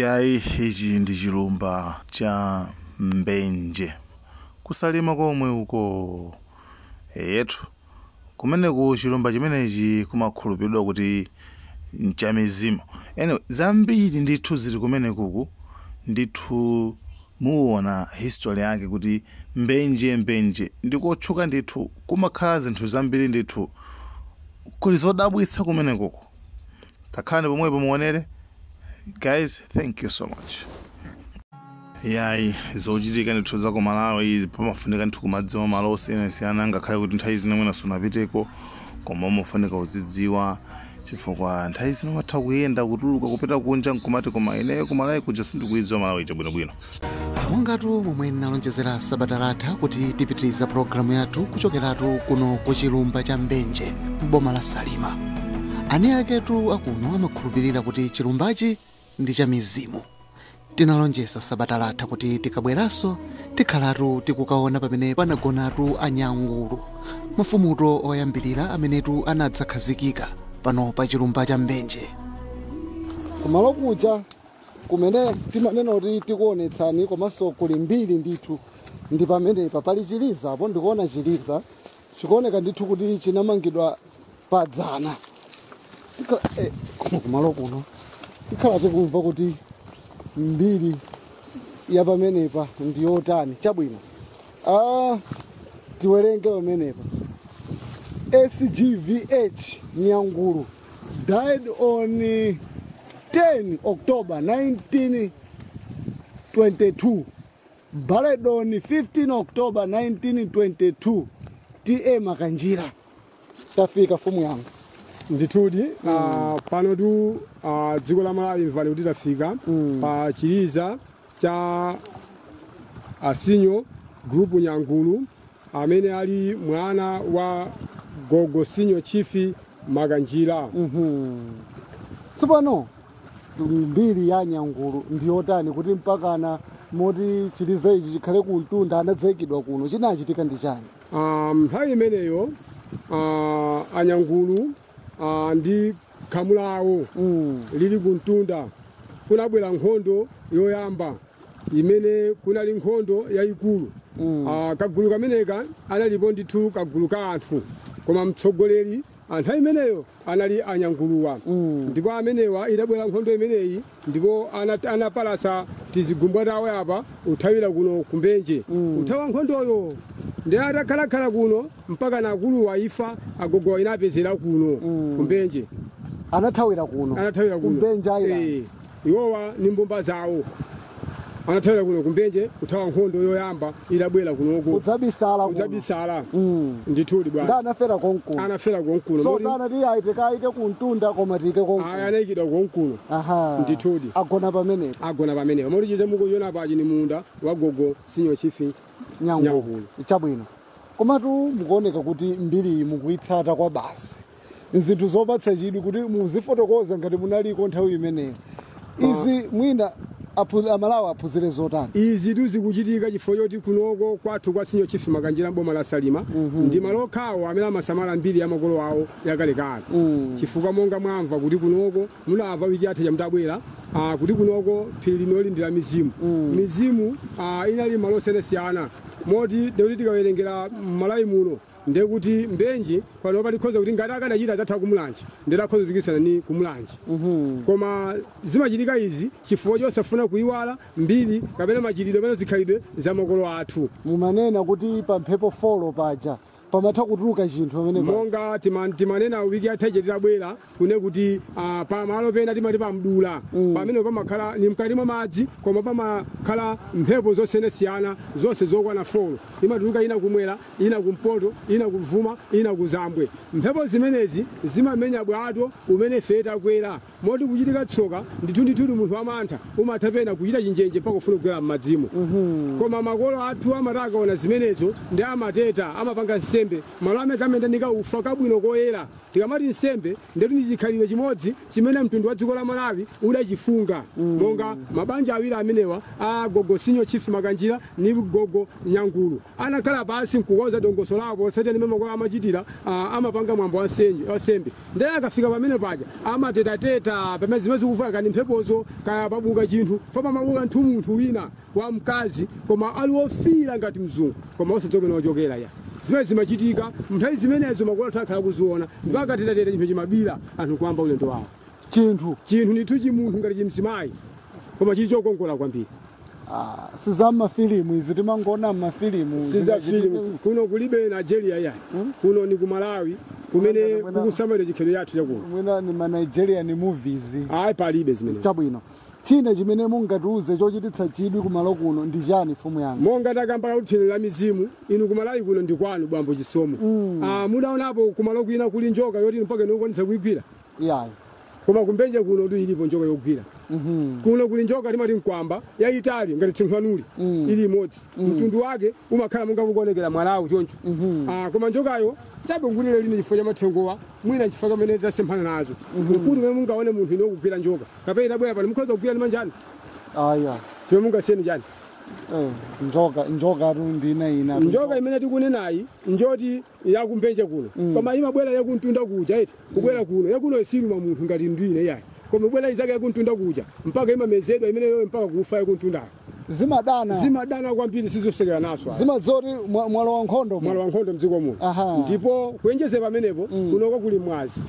Yayi ichi ndi chilumba cha mbenje kusalima komwe uko yetu kumeneku chilumba chimenechi kumakhulupirira kuti nchamizimo zambiri ndithu zili kumenekuku ndithu muona history yake kuti mbenje ndikotchuka ndithu kumakhala zinthu zambiri ndithu kuli zodabwitsa kumenekuku takhani pomwepo muonere. Guys, thank you so much. Yayi zochitika ndithu za ku Malawi pamafunika ndithu kumadziwa malo osiyanasiyana ngakhale kuti nthawi zina mwina sunapiteko koma umafunika uzidziwa chifukwa nthawi zina matha kuyenda kutuluka kupita kunja nkumati koma ineyo ku Malawi kuja sindikuidziwa Malawi chabwinobwino. Mongatu momwe nalonjezera sabata latha kuti tipitiriza programu yathu kuchokeratu kuno ku chilumba cha mbenje m'boma la Salima. Ani aketu akuno amakhulupirira kuti chilumbachi ndi cha mizimu. Tinalonjeza sabata latha kuti tikabweranso tikhalatu tikukaona pamene panagonatu anyangulu mafumuto oyambirira amenetu anadzakhazikika pano pa chilumba cha mbenje. Kumalo kuja kumene timanena kuti tikuonetsani komanso kuli mbiri ndithu ndi pamene pali chiliza apo ndikuona chiliza chikuoneka ndithu kuti chinamangidwa padzana. Kumalo kuno tikhala tikumva kuti mbiri ya pamenepa ndi yotani chabwino. Tiwerenge pamenepa. SGVH Nyangulu died on 10 October 1922. Buried on 15 October 1922. T.A. Makanjira. Tafika fumu yangu. Nditudi pano tu dziko la Malawi mvani kuti tafika pa chiliza cha Asinyo group Nyangulu amene ali mwana wa Gogo Sinyo Chifi Makanjira. Tsopano mbiri ya Nyangulu ndi yotani kuti mpakana moti chiliza ichi chikhale ku Mtunda anadzayikidwa kuno chinachitika ndi chani? Nthawi imeneyo Anyangulu ndi khamu lawo lili ku Mtunda kunabwera nkhondo yoyamba imene kunali nkhondo yayikulu. Kagulu kameneka analipo ndithu kagulu ka anthu koma mtsogoleri nthawi imeneyo anali Anyanguluwa. Ndipo amenewa idabwera nkhondo imeneyi ndipo anapalasa tizigumbwa tawo apa uthawira kuno kumbenje. Uthawa nkhondoyo ndi atakhalakhala kuno mpaka na akulu waifa agogo inapezera kuno kumbenje. Anathawira kuno kumbenje ayira. Iwowa ni mbumba zawo anathawira kuno kumbenje uthawa nkhondo yoyamba idabwera kunoko udzabisala ndithudi bwana anafera konkuno so sana ti aitekaike ku Mtunda koma tike konkuno anayikidwa konkuno ndithudi agona pamenepo moti chize mukuona pachi ni munda wa Gogo Sinyo Chifi Nyangulu. Chabwino komatu mukuoneka kuti mbiri mukuitsata kwa basi nzinthu zopatsa chidwi kuti muzifotokoza ngati munaliko nthawi imeneyo. Izi mwina Amalawi aphunzire zotani? Izi tuzikuchitika chifukwa choti kunoko kwathu kwa Sinyo Chifi Makanjira boma la Salima ndi malo okhawo amene amasamala mbiri ya makolo awo yakalekale. Chifukwa monga mwamva kuti kunoko munamva wiki yatha chamtabwera kuti kunoko phiri linoli ndi la mizimu. Mizimu inali malo osiyanasiyana moti ndikuti tikawerengera Malawi muno ndekuti mbenji pano palikhoza kuti ngati akanachita adzatha kumulanji ndilakhoza kupikisana ni kumulanji. Koma zimachitika izi chifukwa chosafuna kuiwala mbiri kapena machitidwe pano zikhalidwe za makolo athu. Mumanena kuti pa mphepo folo paja pamatha kutuluka chinthu pamene monga timanena wiki yatha titabwera kune kuti pa malo pena timati pa mdula pamene pamakhala ni mkati mwa madzi koma pamakhala mphepo zosiyanasiyana zonse zokwana folo imatuluka ina kumwera ina kumpoto ina kuvuma ina kuzambwe. Mphepo zimenezi zimamenya bwato umene feta kwera moti kuchitika tsoka ndithu munthu wamantha umatha pena kuchita chinjenje mpaka kufuna kugwera m'madzimo. Koma makolo athu amatakaona zimenezo ndi amateta amapanga nsembe malo amene kamene nikaufa kabwino koyera tikamati nsembe ndetu ndi chikhalidwe chimodzi chimene mtundu wa dziko la Malawi udachifunga monga mabanja awiri amenewa a gogo Sinyo Chief Makanjira ni gogo Nyangulu anakhala pasi nkukoza dongoso lawo otsatira ndi mamako amachitira amapanga mwambo wa nsembe ndiye akafika pamene paja amatetateta pamene zimene zikuvuka kani mphepozo kaya pabuka chinthu fapa mabuka munthu wina wa mkazi koma ali ofira ngati mzungu koma osadzomwe ochokera ya zimene zimachitika nthawi zimenezo makolo takhala kuziona mpaka tetateta chinthu chimabira anthu kuyamba ulendo wawo chinthu ndithu chimunthu ngati chimsimayi koma chili chokongola kwambiri. siza mafilimu izi timangona mafilimu siza filimu kuno kulibe Nigeria ya kuno ni ku Malawi kumene kukusamalira chikhalidwe yathu chakuno mwina ni ma Nigerian movies palibe zimene chabwino china chimene mungatiuze chochititsa chidwi kumalo kuno ndi chani fumu yanga monga takamba kuphiri la mizimu inu ku Malawi kuno ndi kwanu bambo chisomo mudaonapo kumalo kwina kuli njoka yoti mpaka nokwanisa kuigwira yayi koma kumbenje kuno ndi ilipo njoka yogwira kuno kuli njoka timati nkwamba yaitali ngati tsinkhanuli ili imodzi mtundu wake umakhala monga mukuonekera Malawi choncho koma njokayo chabe ngulire lini chifukwa cha mathengowa mwina chifukwa kamene tasemphana nazo kuti mwe mungaone munthu ino kugwira njoka kapena itabwera pano mukhoza kugwira ndi manjani tiwe mungasiyeni chani njoka ina njoka imene tikunenayi njoti yakumbenje kuno koma imabwera yakuntunda kuja eti kubwera kuno yakuno isiluma munthu ngati ndine yayi koma ibwera izake yakuntunda kuja mpaka imamezedwa imeneyo mpaka kufa yakuntundayo zimadana kwambiri sizosekera naso zimadzoti mwalo wa nkhondo mdziko muno ndipo kuyenjeze pamenepo kunoko kuli mwazi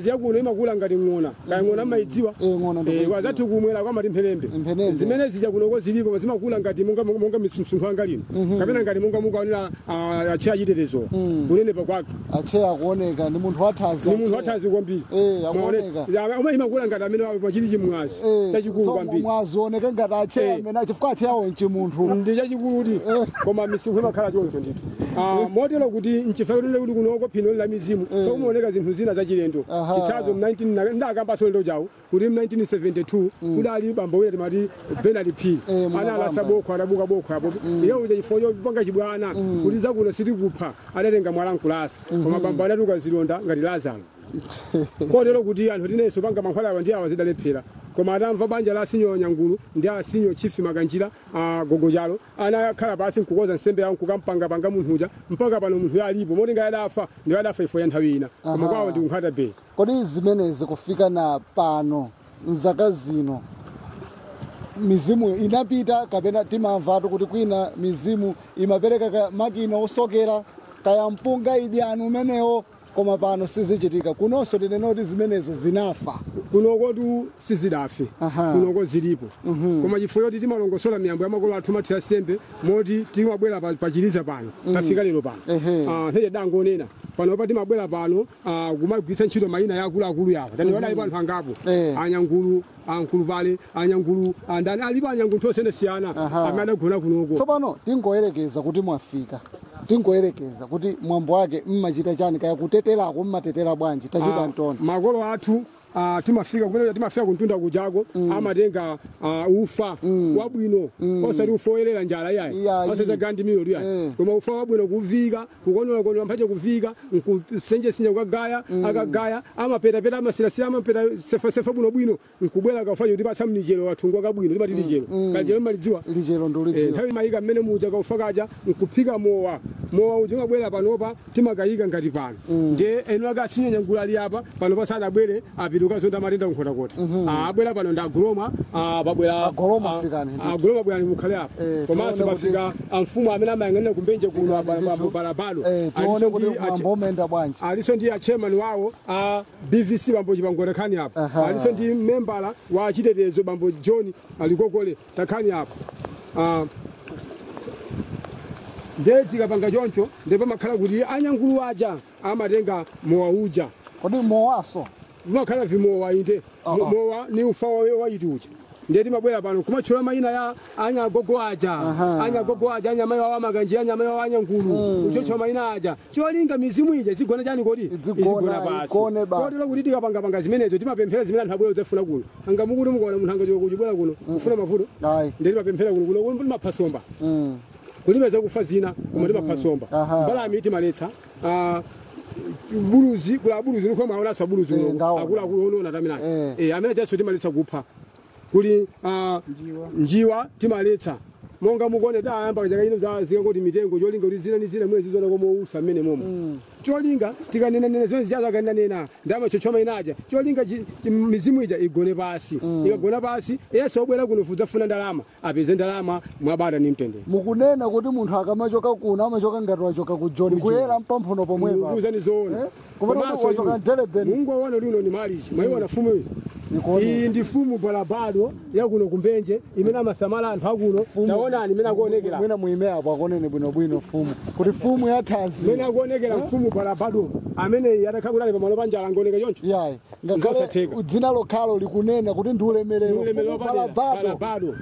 yakuno imakula ngati ng'ona kaya ng'ona maidziwa wazathu kumwera kwa mati mphelembe zimene zija kunoko zilipo zimakula ngati monga msunthu anga lino kapena ngati monga mukaonera acheya chitetezo kunene pakwake acheya kuoneka ndi munthu wathazi kwambiri imakula ngati amene machili chimwazi chachikulu kwambiri mwazi oneke ngati acheya chifukwa acheyawo nchimunthu ndi chachikulu koma misinkhu imakhala choncho ndithu motero kuti nchifukwa kuti kunoko phino la mizimu sokumaoneka zinthu zina zachilendo chitsazo ndakambaso lendo chawo kuti 1972 kudali bambo wina timati Bernard P analasa bokho adabuka bokho apo iyo chifukwa chopanga chibwana kuti zakuno sitikupha adatenga mwala nkulasa koma bambo adatuka zilonda ngati Lazaro kotero kuti anthu tinenso panga mankhwala awa ndi awa zidalephera koma atamva banja la Sinyo Nyangulu ndi a Sinyo Chief Makanjira gogo chalo anakhala pasi nkukoza nsembe yawo nkukampanga munthuja mpaka pano munthu alipo moti ngati adafa ndi adafa ifo ya nthawi ina koma kwawo ndi kunkhata bay. Kodi zimenezi kufika na pano nzaka zino mizimu inapita kapena timamvatu kuti kwina mizimu imapereka makina osokera kaya mpunga idi anu umenewo koma pano sizichitika kunonso tinenoti zimenezo zinafa kunoko tu sizidafe kunoko zilipo koma chifukwa choti timalongosola miyambo ya makolo athu mathira sembe moti timabwera pachiliza pano tafika lero pano nthete dangonena pano pa timabwera pano kumagwiritsa ntchito mayina ya akuluakulu yawo tani wadali panthu angapo Anyangulu ankulu pale Anyangulu andani alipo Anyangulu tosiyana amene adagona kunoko tsopano tingoyerekeza kuti mwafika tingoyerekeza kuti mwambo wake mmachita chani kaya kuteterako mmatetera bwanji tachita ntono makolo athu timafika kuntunda kujako amatenga ufa wabwino osati ufa oyerera njala yayi oseza gandi milo yayi koma ufa wabwino kuvika kukonola mphache kuvika nkusenjesinja kukagaya akagaya amapetapeta amasilasila amapeta sefa bwino nkubwera kaufacho kuti patsa mlijelo wathungwa kabwino timati lijelo kalijelo malidziwa lijelo ndulidziwa nthawi mayika mmene muja kaufa kaja nkuphika mowa uja umabwera panopa timakayika ngati pano ndiye enu aka Sinyo Nyangulu ali apa pano pasana abwere ukazonda matenda kunkhota abwera pano ndaguloma pabwera aguloma bwera mukhale apo komanso pafika amfumu amene amayang'anira kumbenje kuno balabalo aliso ndi achairman wawo a BVC bambo chipangole khani apo aliso ndi membala wa chitetezo bambo John alikokole takhani apo ndiye tikapanga choncho ndipo makhala kuti Anyangulu aja amatenga mowa uja kodi mowaso makhala vimowa inde mowa ni ufa waiti uja ndiye timabwera pano kumatchula mayina ya Anyagogo aja anyamayi wa Makanjira anyamayi wa Anyangulu uchocho mayina aja cholinga mizimu ija zigona chani kodi izigona basi kotero kuti tikapanga zimenezo timapemphera zimene anthu abwera zafuna kuno anga mukuti mukaona munthu angachoka kuchibwera kuno kufuna mavuto ndiye timapemphera kuno timapha somba kulibe zakufa zina koma timapasomba mbalame timaletsa buluzi kula buluzi niko maona sa buluzi no akula kuona taminazi amene taso timaletsa kupha kuli njiwa timaletsa monga mukone tayamba chaka ino zaziga kuti mitengo cholinga kuti zina ni zina mwezi zona komo usa mmene momo cholinga tikanena nene zone zijaza kanena ndama chochoma inaja cholinga mizimu ija igone pasi ikagona pasi yeso obwera kuno fuza funa ndalama apeze ndalama mwabada ni mtende mukunena kuti munthu akamachoka kuno amachoka ngati wachoka ku John kuyera mpamphono pomwepa kuzani zone komanso wachoka Deleben mungu wana luno ni malichi mwayi wana fumu iyi ndi fumu balabado ya kuno kumbenje imene amasamala anthu akuno taonani imene akuonekera mwina muime apo akonene bwinobwino fumu kuti fumu yathazi imene akuonekera mfumu balabado amene yatakhakulali pamalo panjala ngooneka choncho yayi ngakhale dzina lokhalo likunena kuti ndi ulemerero balabado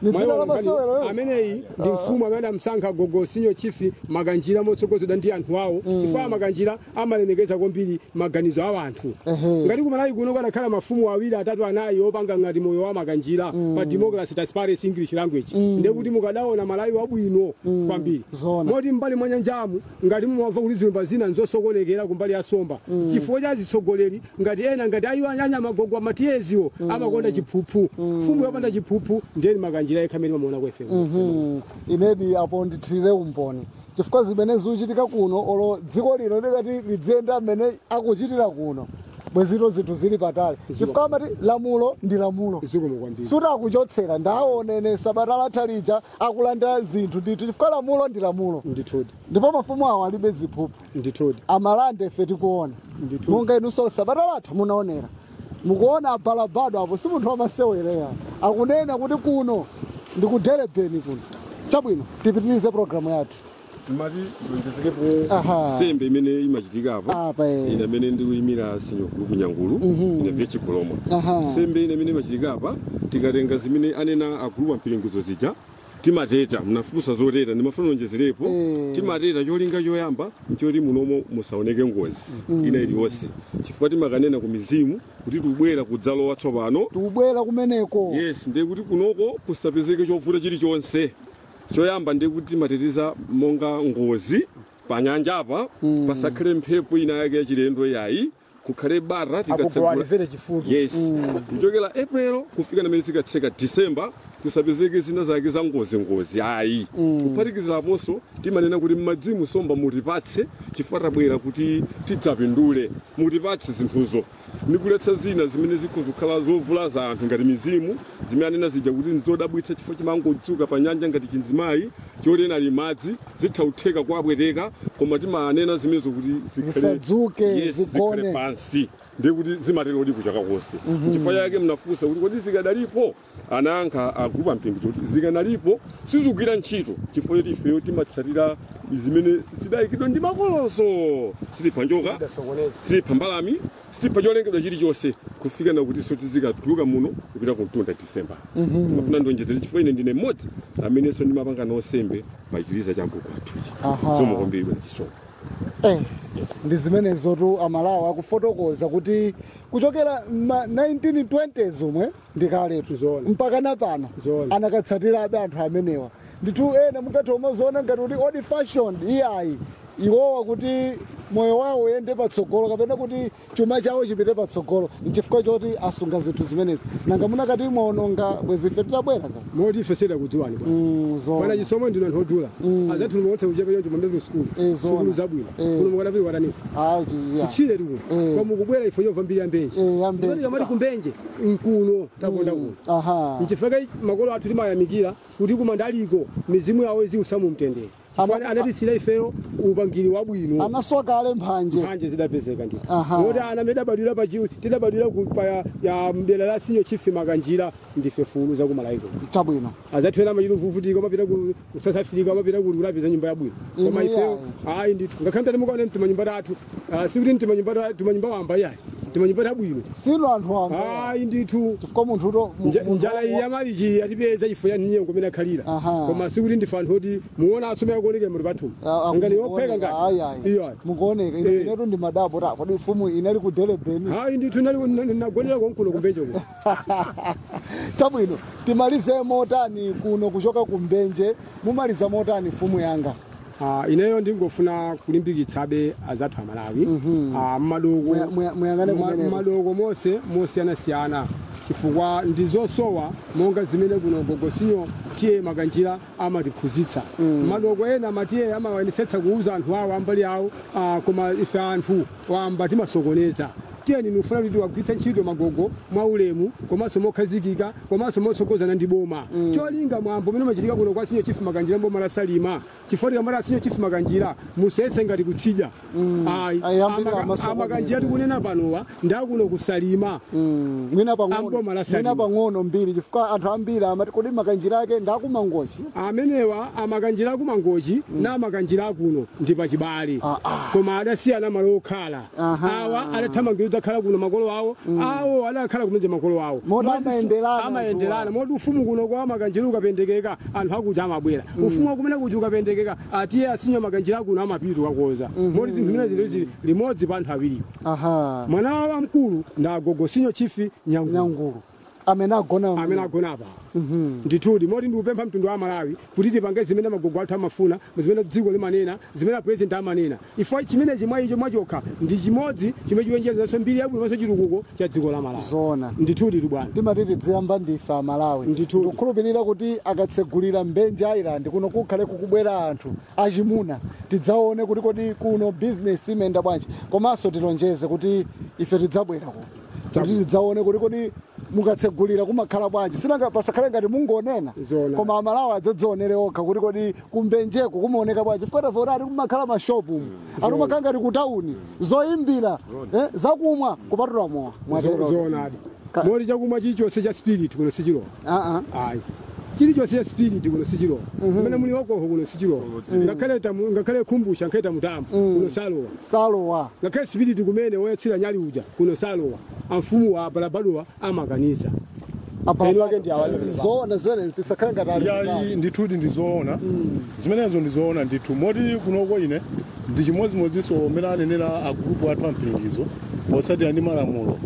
ni dzina la masewero ameneyi ndi mfumu amene amsankha Gogosinyo Chief Maganjira motsogozedwa ndi anthu awo chifukwa Maganjira amalemekeza kwambiri maganizo a anthu ngati kumalawi kuno kanakhala mafumu awiri atatu anayi opanga ngati moyo wa Maganjira pa democracy transparency English language ndekuti mukadaona malawi wabwino kwambiri moti mbali mwa nyanjamu ngati mumva kuti zilumba zina nzosokonekera kumbali ya Somba chifukwa cha zitsogoleri ngati ena ngati ayiwo anyanya magogo amatieziwo amakonda chiphuphu mfumu yopanda chiphuphu ndeni Maganjira yekhamene mamuona kwa FM inedi apo ndithire umboni chifukwa zimene zikuchitika kuno olo dziko lino likati lidzenda amene akuchitira kuno bwezito zinthu zili patali chifukwa amati lamulo ndi lamulo suti akuchotsera ndaonene sabata latha lija akulanda zinthu ndithu chifukwa lamulo ndi lamulo ndipo mafumu awo alibe ziphuphu amalande ife tikuona monga inunso sabata latha munaonera mukuona abalabado apo si munthu wamasewera akunena kuti kuno ndi ku Deleben kuno chabwino tipitirize programu yathu mati ndizikepo sembe imene imachitika apa ina imene ndikuyimira Senior Group Nyangulu ina vyechi Koloma sembe ina imene imachitika apa tikatenga zimene anena agrupu ampiringizo zija timateta mnafusa zoteta ndimafuna onjezerepo timateta cholinga choyamba nchoti munomo musaoneke ngozi ina iliyonse chifukwa timakanena ku mizimu kuti tubwera kudzalowa tsopano tubwera kumeneko yes ndiye kuti kunoko kusapezeke chovuta chilichonse choyamba ndikuti mateteza monga ngozi panyanja apa pasakhale mphepo ina yake yachilendo yayi kukhale bara tikatsegula yes kuchokera April kufika namene tikatseka December kusapezeke zina zake za ngozi ayi kuphatikiziraponso timanena kuti mmadzimu Somba mutipatse chifukwa tabwera kuti tidzapindule mutipatse zinthuzo nikuletsa zina zimene zikhozokhala zovula za anthu ngati mizimu zimene anena zija kuti nzodabwitsa chifukwa chimangodzuka pa nyanja ngati chinzimayi chotena ali madzi zithautheka kwabwereka koma timanena zimenezo kuti zikhale pansi ndiye kuti zimatero kuti kuchaka konse chifukwa yake mnafusa kuti kodi zikadalipo anayankha agrupu ampingizo kuti zikanalipo sizigwira ntchito chifukwa choti ifeyo timatsatira zimene zidayikidwa ndi makoloso silipa njoka silipa mbalami silipa cholengedwa chilichonse kufika na kuti soti zikatuluka muno kupita ku mtunda December mafuna ndonjezera chifukwa ine ndine mmodzi amenenso ndimapanga nosembe pachiliza cha mbuku athuchi zomukombiri bwera chisomo ndi zimenezo tu amalawa akufotokoza kuti kuchokera ma 1920s omwe ndikaletu mpaka napano anakatsatirabe anthu amenewa ndithu ena mungathe umazoona ngati kuti old fashioned iyayi iwowa kuti moyo wawo uyende patsogolo kapena kuti chuma chawo chipite patsogolo nchifukwa choti asunga zinthu zimenezi nanga munakati mwaononga bwezi ife titabwera nga moti ife seda kudziwani pana chisomo ndino anthu odula azathu nimotsa kuchepa choncho mwandatu sukulu zabwino kuno mukadapiri watani kuchile tiku kwa mukubwera ifo yova mbiri yambenje kamati kumbenje nkuno takonda kuno nchifukwa makolo athu timayamikira kuti kumandaliko mizimu yawo iziusamu mtendere chifukwa anatisira ifeyo upangiri wabwino anaswaka ale mphanje zidapezeka ndi noti ana medabadwira pachiwi tidabadwira kupaya ya mdera la Senior Chief Maganjira ndife fulu za kumalaiko chabwino azathwera machiru vuvutika mapita ku South Africa mapita ku kulapeza nyumba yabwino koma ifeyo ayi ndithu ngakhale mukaone mtima nyumba tatu sikuti mtima nyumba wamba yayi timanyipata bwino sino anthu amba ayi ndithu chifukwa munthu njala iyi yamaliji atipeza chifo ya niye kumene akhalira koma sikuti ndife anthu oti muona asomeka kuoneka muli pathumu ngani yopheka ngati iyo mukuoneka inetu ndi madabo ta kodi mfumu inali ku Delebeni ayi ndithu nagonera konkuno kumbenjeko tabwino timalize motani kuno kuchoka kumbenje mumaliza motani mfumu yanga ineyo ndingofuna kulimbikitsabe azathu amalawi madoko mosiyanasiyana chifukwa ndizosowa monga zimene kuno gogosinyo tiye makanjira amatiphunzitsa madoko ena matiye amawayesetsa kuuza anthu awo ambali awo koma ife anthu wamba timasokoneza tiyeni nufuna kuti wagwiritsa ntchito magogo mwa ulemu komanso mokhazikika komanso motsogozana ndi boma cholinga mwambo umene umachitika kuno kwa Senior Chief Makanjira boma la Salima chifukwa kamara Senior Chief Makanjira musese ngati kutsidya amakanjira tikunena panowa ndakuno kusalima mwina pang'ono mbiri chifukwa anthu ambiri amati kodi makanjira ake ndakumangochi amenewa amakanjira akumangochi na makanjira akuno ndi pachibale koma adasiyana malo okhala awa adathamangira khala kuno makolo awo adakhala kumenje makolo awo amayenderana modi ufumu kuno kwa makanjira ukapendekeka anthu akuja amabwera ufumu wakumene kuti ukapendekeka atiye asinya makanjira kuno amapitu wakoza modi zinthu zimene zili limodzi pa anthu awiri mwana wa mkulu nda gogo Senior Chief Nyangulu amene agona apa ndithudi moti ndikupempha mtundu wa Malawi kuti tipange zimene magogo athu amafuna zimene dziko limanena zimene president amanena ifo chimene chimwe icho mwachokha ndi chimodzi chimene chiwenjeza mbiri yabwino maso chitukuko cha dziko la Malawi zona ndithudi bwana timatiti dziyamba ndife Malawi ndikukhulupirira kuti akatsegulira Mbenje Island kuno kukhale kukubwera anthu achimuna tidzaone kuti kodi kuno business imenda bwanji komanso tilonjeze kuti ife tidzabwera kuti tidzaone kuti kodi mukatsegulira kumakhala bwanji sinanga pasakhale ngati mungonena koma Amalawi adzadzionere okha kuti kodi kumbenjeko kumaoneka bwanji chifukwa tavorati kumakhala mashopu anumakhala ngati ku town zoyimbira zakumwa kupatula mowa zoonadi moti chakumwa chilichonse cha spirit kuno sichilowa ayi chilichonse cha spirit kuno sichilowa kumene muli wakoho kuno sichilowa ngakhale kumbusha nkheta mutambo kuno salowa ngakhale spirit kumene woyatsira nyali uja kuno salowa amfumu wa balabadowa amakanisa zona tisakhala ngati ndithudi ndizoona zimenezo ndizoona ndithu moti kunoko ine ndi chimodzimodzinso umene anenera agrupu athu ampingizo posatira ndi malamulo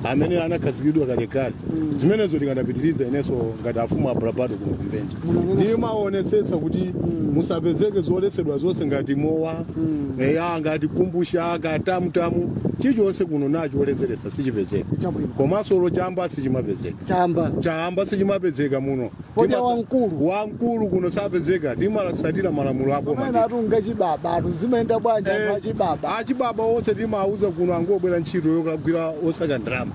amene anakhazikidwa kalekale zimenezo tikadapitiriza inenso ngati afumu a Brabado kuno kumbenje ndimaonetsetsa kuti musapezeke zoletsedwa zonse ngati mowa ngati kumbusha katamutamu chilichonse kuno nacho olezeresa sichipezeka komanso lo chamba sichimapezeka chamba sichimapezeka muno wamkulu kuno sapezeka timasatira malamulo apo achibaba onse timauza kuno angobwera ntchito yokagwira osaka ndrama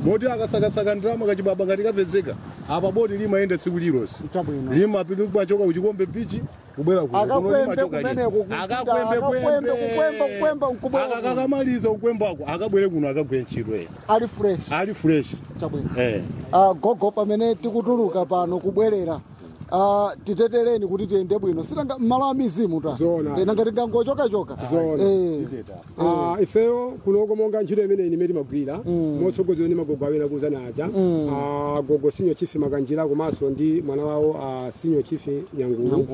moti akasakasaka ndrama kachibaba ngati kapezeka apa bodi limayenda tsiku lilosi limapita kumachoka kuchikombe bichi kubwera akakamaliza ukwembako akabwere kuno akagwere ntchito ali fresh gogo pamene tikutuluka pano kubwerera titetereni kuti tiyende bwino sinanga mmalo a mizimu nanga tingangochokachoka ifeyo kunoko monga ntchito imene imene timagwira motsogozera ndi magogo awene akuzana aja gogo Senior Chief Makanjira komanso ndi mwana wawo Senior Chief Nyangulu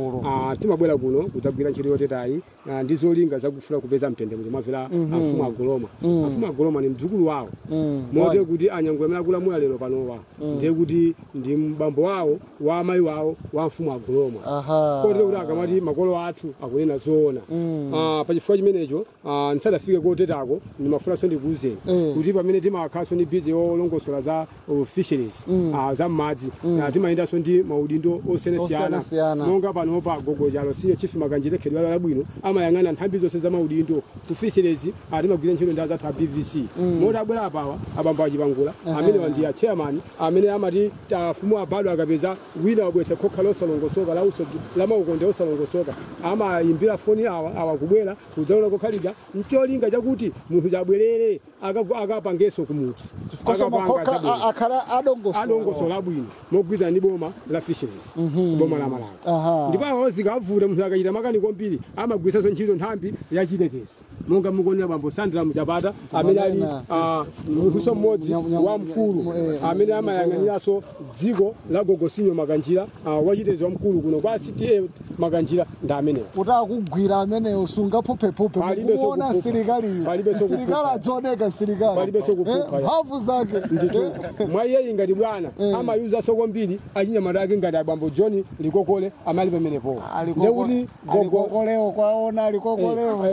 timabwera kuno kudzagwira ntchito yotetayi ndi zolinga zakufuna kupeza mtendere mwavera amfumu agoloma amfumu agoloma ni mdzukulu wawo mote kuti Anyangulu amene akulamula lero panowa ndiye kuti ndi mbambo wawo wa amayi wawo wa mfumu agoloma kotero kuti akamati makolo athu akunena zoona pachifukwa chimenecho nsadafike kotetako ndimafunanso ndikuwuzeni kuti pamene timakhalanso ndi bizi yolongosola za fisheries za m'madzi timayendanso ndi maudindo osiyanasiyana monga panopa gogo chalo Senior Chief Makanjira khedwa labwino amayang'ana nthambi zonse za maudindo ku fisheries timagwira ntchito ndi azathu a BVC moti abwera apawa abambo achipangula amene ndi chairman amene amati afumu abado akapeza wina wabwetsa khokha losalongosoka la maukonde osalongosoka amayimbira foni awa kubwera kudzaona kokhalija ncholinga chakuti munthu chabwerere akapangenso kumudzi akhala adongosola bwino mogwirizana ndi boma la fisheries boma la Malawi ndipo awo zikavuta munthu akachita makani kwambiri amagwiritsanso ntchito nthambi yachitetezo monga mukuonera bambo Sandra Mchapata amene ali munthuso mmodzi wa mkulu amene amayang'aniranso dziko la Gogosinyo Makanjira wachitetezo wamkulu kuno kwa CTA Makanjira ndi amenewo kuti akugwira amenewo sungaphuphephuphe mukuona asilikaliyo asilikali adzaoneka asilikali palibenso kuphupha mphamvu zake ndithu mwa iyeyi ngati bwana amayuza soko mbiri achinyamata ake ngati abambo John Likokole amali pamenepo ndekuti alikokolewo kwaona alikokolewo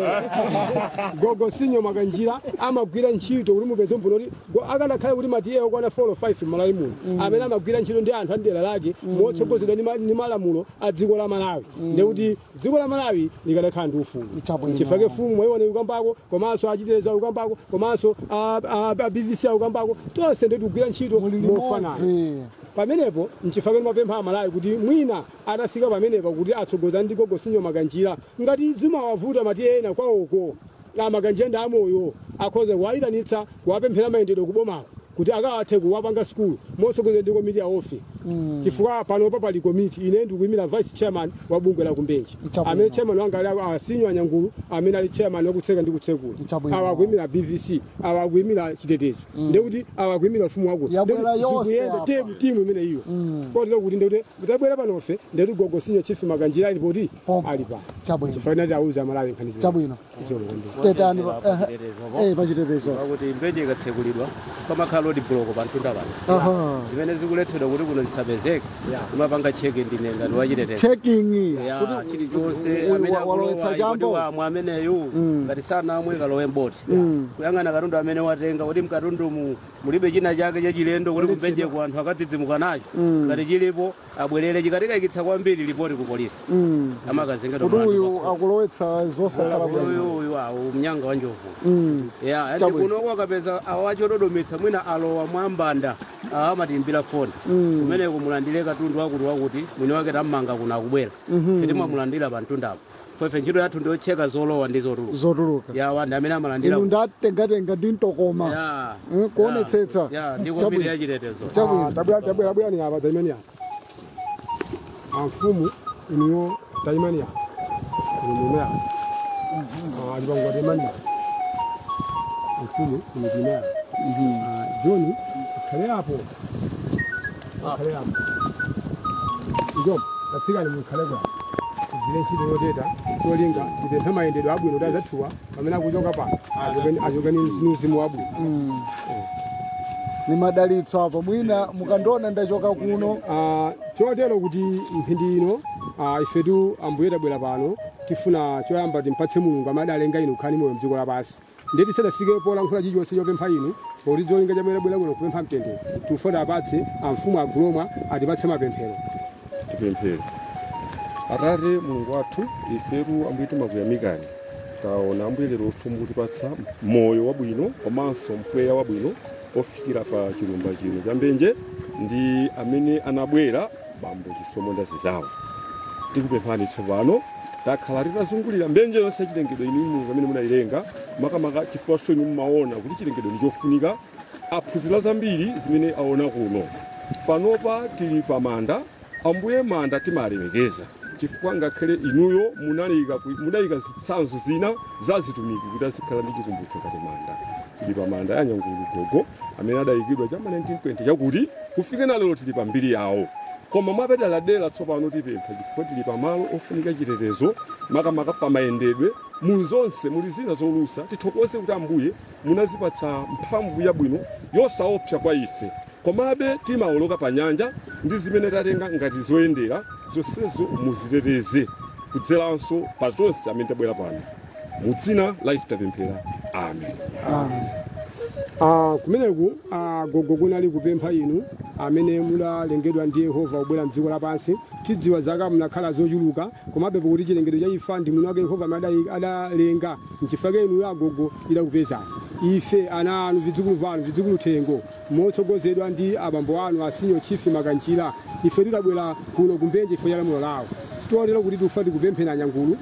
Gogosinyo Makanjira amagwira ntchito kuti mupeze mphuno kuti akanakhala kuti matiyewo kwana 4 or 5 m'Malawi muno amene amagwira ntchito ndi anthu a dera lake motsogozedwa ndi malamulo a dziko la Malawi ndekuti dziko la Malawi likanakhala ndi ufulu chifukwa fumu mwayiona ukambako komanso achitetezo ukambako komanso BBC ukambako tonse ndi kugwira ntchito mofanana pamenepo nchifukwa mapempha a Malawi kuti mwina atafika pamenepa kuti atsogoza ndi Gogosinyo Makanjira ngati zimawavuta matiye ena kwawoko Makanjira ndi amoyo akhoza kuwayitanitsa kuwapemphera mayendedwe kubomako kuti akawathe kuwapanga skulu motsogozedwa ndi komiti ya ofe chifukwa panopa pali komiti ine ndikuyimira vice chairman wa bungwe la kumbenji amene chairman wanga ali Asinyo Anyangulu amene ali chairman wakutseka ndi kutsekula awakuyimira BVC awakuyimira chitetezo ndekuti awakuyimira mfumu wako ndikuyenda timu imene iyo kotero kuti ndekuti mutabwera panofe ndekuti Gogosinyo Chief Makanjira alipoti ali pa chifukwa inati auza Malawi nkhani chabwino tetani pachitetezo kuti mbenje ikatsekulidwa pamakhala road block pantunda pano zimene zikuletsedwa kuti kuno zisapezeke kumapanga cheke ndinenga ndiwachitetezo checking kuti chilichonse amene walowetsa jambo wamwe ameneyo ngati sana amwe kalowe mboti kuyang'ana katundu amene watenga kuti mkatundu mulibe china chake chachilendo kuti kumbenje ku anthu akadzidzimuka nacho ngati chilipo abwerere chikatikayikitsa kwambiri ripoti ku polisi amakazengedwa kuti uyu akulowetsa zosakhala uyu mnyanga wa njovu ndi kunoko akapeza awachododometsa mwina alowa mwambanda amatimbira foni kumeneko mulandire katundu wakuti mwini wake tammanga kuna akubwera fiti mwamulandira pantundapo ife ntchito yathu ndiocheka zolowa ndi zotuluka wandi amene amalandira inu ndatengatenga ndi mtokoma kuonetsetsa ndi komiti ya chitetezo tabwera ni apa zaimani apa mfumu iniyo taimani apa inimea alipangwa taimani mfumu inimea John kale hapo ijo katika ni mkale kwa zile shida yoteta tolinga ndipempha mayendedwe abwino tazathuwa pamene akuchoka pa ajogani mzimu wabwino ni madalitso apo mwina mukandiona ndachoka kuno chotero kuti mphindi ino ifetu ambuye tabwera pano tifuna choyamba timpatse Mulungu amene alenga inu khani moyo mdziko lapasi ndeti sadafike polankhula chilichonse chopempha inu poti cholinga chamene bwera kuno kupempha mtendere tifuna apatse amfumu agulomwa atipatse mapemphero tipemphere Atate Mulungu wathu ifetu ambuye timakuyamikani taona ambuye lero ufumu kutipatsa moyo wabwino komanso mpweya wabwino ofikira pa chilumba chino cha mbenje ndi amene anabwera bambo Chisomo Ndazizawo tikupemphani tsopano takhala titazungulira mbenje yonse chilengedwe inu Mulungu amene munayilenga makamaka chifukwa inu mumaona kuti chilengedwe ndi chofunika aphunzira zambiri zimene aona kuno panopa tili pa manda ambuye manda timalemekeza chifukwa ngakhale inuyo munayika zitsanzo zina za zitumiki kuti azikhala ndi chikumbutso ngati manda tili pa manda ya Nyangulu Gogo amene adayikidwa chama 1920 chakuti kufika na lero tili pa mbiri yawo koma mwapedala dera tsopano tipempha chifukwa tili pa malo ofunika chitetezo makamaka pa mayendedwe munzonse muli zina zolusa tithokoze kuti ambuye munazipatsa mphamvu yabwino yosaopsa kwa ife komabe timaoloka pa nyanja ndi zimene tatenga ngati zoyendera zonsezo muziteteze kudzeranso pa zonse amene tabwera pano mu dzina la Yesu tapemphera amen kumeneku Gogo kunali kupempha inu amene munalengedwa ndi Yehova kubwera mdziko lapansi tidziwa zaka munakhala zochuluka komabe kuti chilengedwe cha ifa ndi mwini wake Yehova amene adalenga nchifukwa inu ya Gogo idakupezani ife ana anu vidzukulu vanu vidzukulu thengo motsogozedwa ndi abambo anu Asinyo Chief Makanjira ife tidabwera kuno kumbenje ifo ya lamulo lawo tolero kuti tifa tikupemphera Anyangulu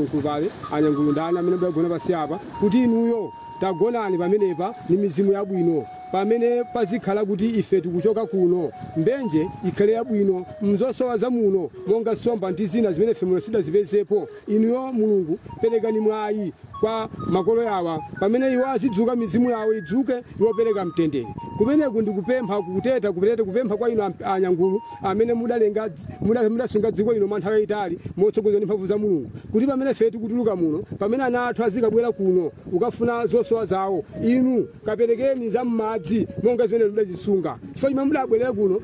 Nkubale Anyangulu ndani amene agona pasi apa kuti inuyo tagonani pamenepa ni mizimu yabwino pamene pazikhala kuti ife tikuchoka kuno mbenje ikhale yabwino mzosowa za muno monga somba ndi zina zimene ife muno sidazipezepo inuyo mulungu perekani mwayi kwa makolo yawa pamene iwo azidzuka mizimu yawo idzuke iwo pereka mtendere kumeneku ndikupempha kuteta kupempha kwa inu anyangulu amene mudasunga dziko lino manthawi yayitali motsogozedwa ndi mphamvu za mulungu kuti pamene ife tikutuluka muno pamene ana athu azikabwera kuno ukafuna zosowa zawo inu kaperekeni za m'madzi monga zimene mudazisunga chifukwa chimene mudabwerera kuno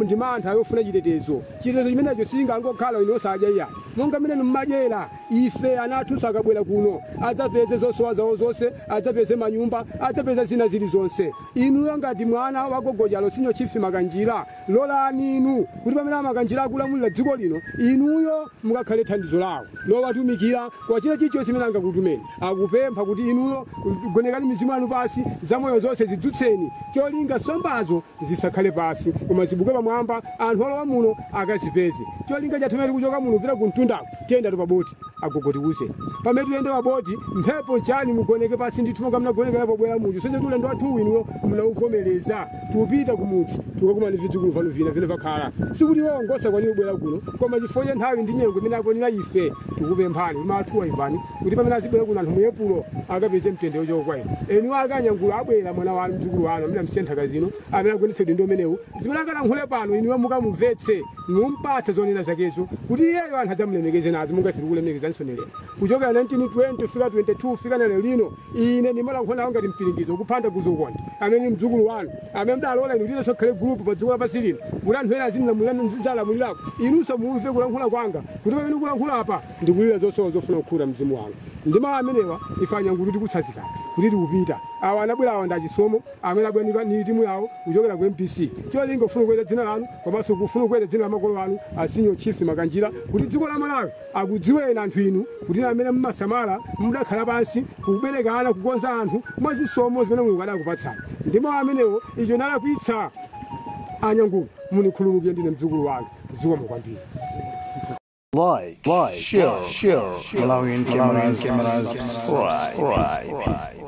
ndi mantha yofuna chitetezo chimenecho singangokhala ino osadya iya monga mmene mmadyera ife ana athu sakabwera kuno adzapeze zosowa zawo zonse adzapeze manyumba adzapeze zina zilizonse inuyo ngati mwana wa gogodyalo sinyo chifi makanjira lolani inu kuti pamene amakanjira akulamulira dziko lino inuyo mukakhale thandizo lawo lowatumikira kwa chilichonse chimene angakutumeni akupempha kuti inuyo gonekani mizimu yanu pasi zamoyo zonse zidzutseni cholinga sombazo zisakhale pasi koma zibuke pamwamba anthu olowa muno akazipeze cholinga chathumeri kuchoka muno kupita ku mtundako tiyenda paboti agogotiuze pamene tuyende paboti mphepo chani mugoneke pasi ndithu monga mnagonekera pobwera mucho sonse tulendo wathu winuyo mnauvomereza tupita kumuti tukakumana vidzukulu vanu vina vine vakhala sikuti wongosa kwani ubwera kuno koma chifukwa cha nthawi ndi nyengo imene akonera ife tikupemphani imathuwa ivani kuti pamene azibwera kuno anthu muyepulo akapeze mtendere chokwa ino enu akanyangula abwera mwana wanu mdzukulu wanu amene amsenthaka zino amene agonetse udindo umenewu zimene akalankhule pano inuyo mukamumvetse mumpatse zonena zakezo kuti iyeyo anthu adzamulemekeze nazo monga ife tikulemekeza nsonelera kuchokera 1920 fika 22 fika na lero lino ine ndimalankhula ngati mpiringidzo kuphanda kuzokonda amene mdzukulu wanu amene mdalola inu kuti sokhale group pa dziko lapansi lino kuti anthu ena azilamulirako inunso mumve kulankhula kwanga kuti pamene kulankhula apa ndikulira zosowa zofuna kukhula mzimu wanga ndima amenewa ifanya ngulu tikutsazikana kuti tikupita awa anabwera awa ndachisomo amene abwera ni timu yawo kuchokera ku MPC cholinga ufuna kukweza dzina lanu komanso kufuna kukweza dzina la makolo anu asinyo chief makanjira kuti dziko la Malawi akudziweni anthu inu kuti amene mmasamala mudakhala pansi kuberekana kukonza anthu mwazisomo zimene mulungu adakupatsani ndima amenewo icho ndalakwitsa anyangulu munikhululukire ndine mdzukulu wanu zikomo kwambiri. Like, share, Malawian Cameras, right.